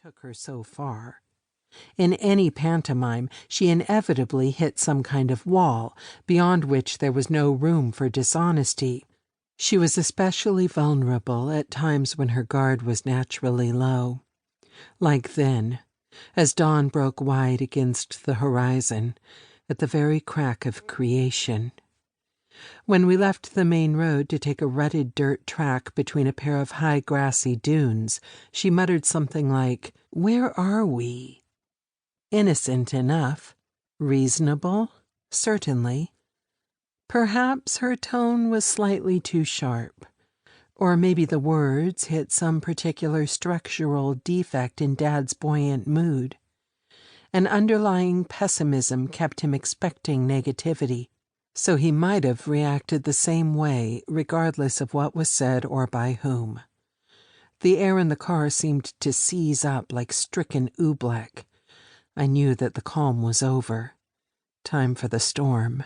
took her so far. In any pantomime, she inevitably hit some kind of wall, beyond which there was no room for dishonesty. She was especially vulnerable at times when her guard was naturally low. Like then, as dawn broke wide against the horizon, at the very crack of creation. When we left the main road to take a rutted dirt track between a pair of high grassy dunes, she muttered something like, "Where are we?" Innocent enough. Reasonable? Certainly. Perhaps her tone was slightly too sharp. Or maybe the words hit some particular structural defect in Dad's buoyant mood. An underlying pessimism kept him expecting negativity, so he might have reacted the same way regardless of what was said or by whom. The air in the car seemed to seize up like stricken oobleck. I knew that the calm was over. Time for the storm.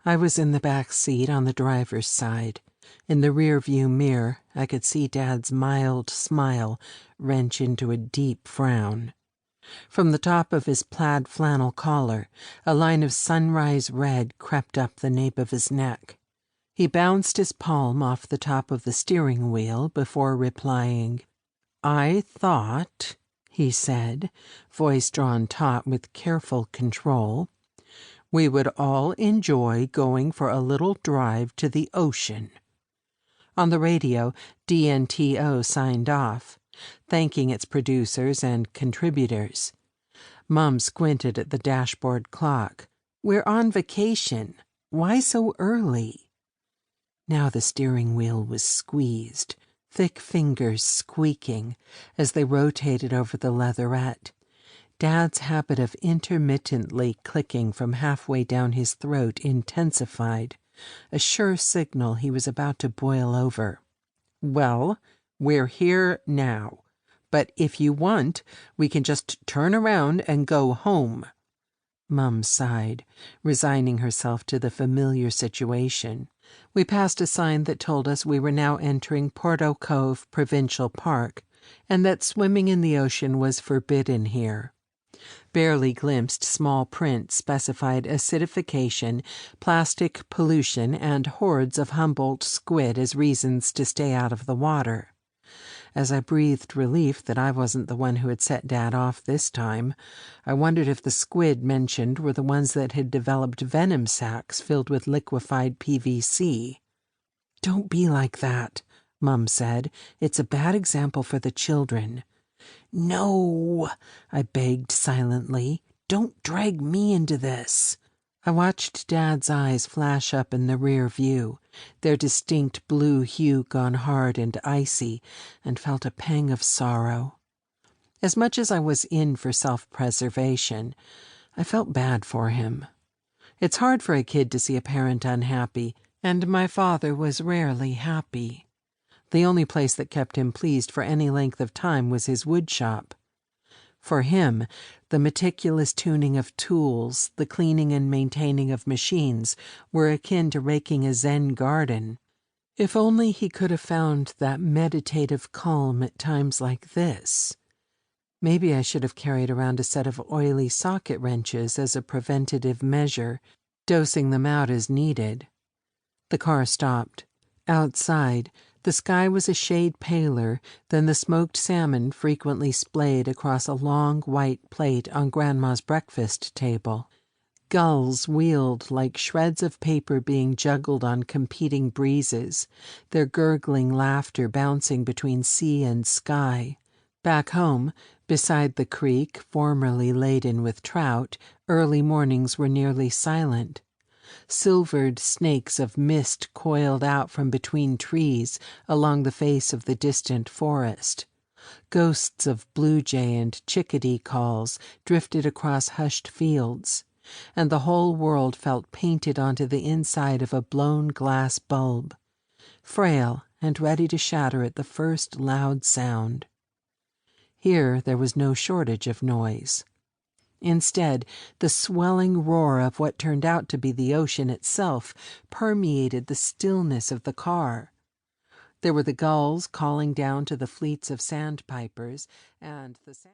I was in the back seat on the driver's side. In the rear-view mirror, I could see Dad's mild smile wrench into a deep frown. From the top of his plaid flannel collar, a line of sunrise red crept up the nape of his neck. He bounced his palm off the top of the steering wheel before replying. "I thought," he said, voice drawn taut with careful control, "we would all enjoy going for a little drive to the ocean." On the radio, DNTO signed off, thanking its producers and contributors. Mum squinted at the dashboard clock. "We're on vacation. Why so early?" Now the steering wheel was squeezed, thick fingers squeaking as they rotated over the leatherette. Dad's habit of intermittently clicking from halfway down his throat intensified, a sure signal he was about to boil over. "Well, we're here now, but if you want, we can just turn around and go home." Mum sighed, resigning herself to the familiar situation. We passed a sign that told us we were now entering Porto Cove Provincial Park, and that swimming in the ocean was forbidden here. Barely glimpsed small print specified acidification, plastic pollution, and hordes of Humboldt squid as reasons to stay out of the water. As I breathed relief that I wasn't the one who had set Dad off this time, I wondered if the squid mentioned were the ones that had developed venom sacs filled with liquefied PVC. "Don't be like that," Mum said. "It's a bad example for the children." "No," I begged silently. "Don't drag me into this." I watched Dad's eyes flash up in the rear view, their distinct blue hue gone hard and icy, and felt a pang of sorrow. As much as I was in for self-preservation, I felt bad for him. It's hard for a kid to see a parent unhappy, and my father was rarely happy. The only place that kept him pleased for any length of time was his woodshop. For him, the meticulous tuning of tools, the cleaning and maintaining of machines, were akin to raking a Zen garden. If only he could have found that meditative calm at times like this. Maybe I should have carried around a set of oily socket wrenches as a preventative measure, dosing them out as needed. The car stopped. Outside, the sky was a shade paler than the smoked salmon frequently splayed across a long white plate on Grandma's breakfast table. Gulls wheeled like shreds of paper being juggled on competing breezes, their gurgling laughter bouncing between sea and sky. Back home, beside the creek formerly laden with trout, early mornings were nearly silent. Silvered snakes of mist coiled out from between trees along the face of the distant forest. Ghosts of blue jay and chickadee calls drifted across hushed fields, and the whole world felt painted onto the inside of a blown glass bulb, frail and ready to shatter at the first loud sound. Here there was no shortage of noise. Instead, the swelling roar of what turned out to be the ocean itself permeated the stillness of the car. There were the gulls calling down to the fleets of sandpipers, and the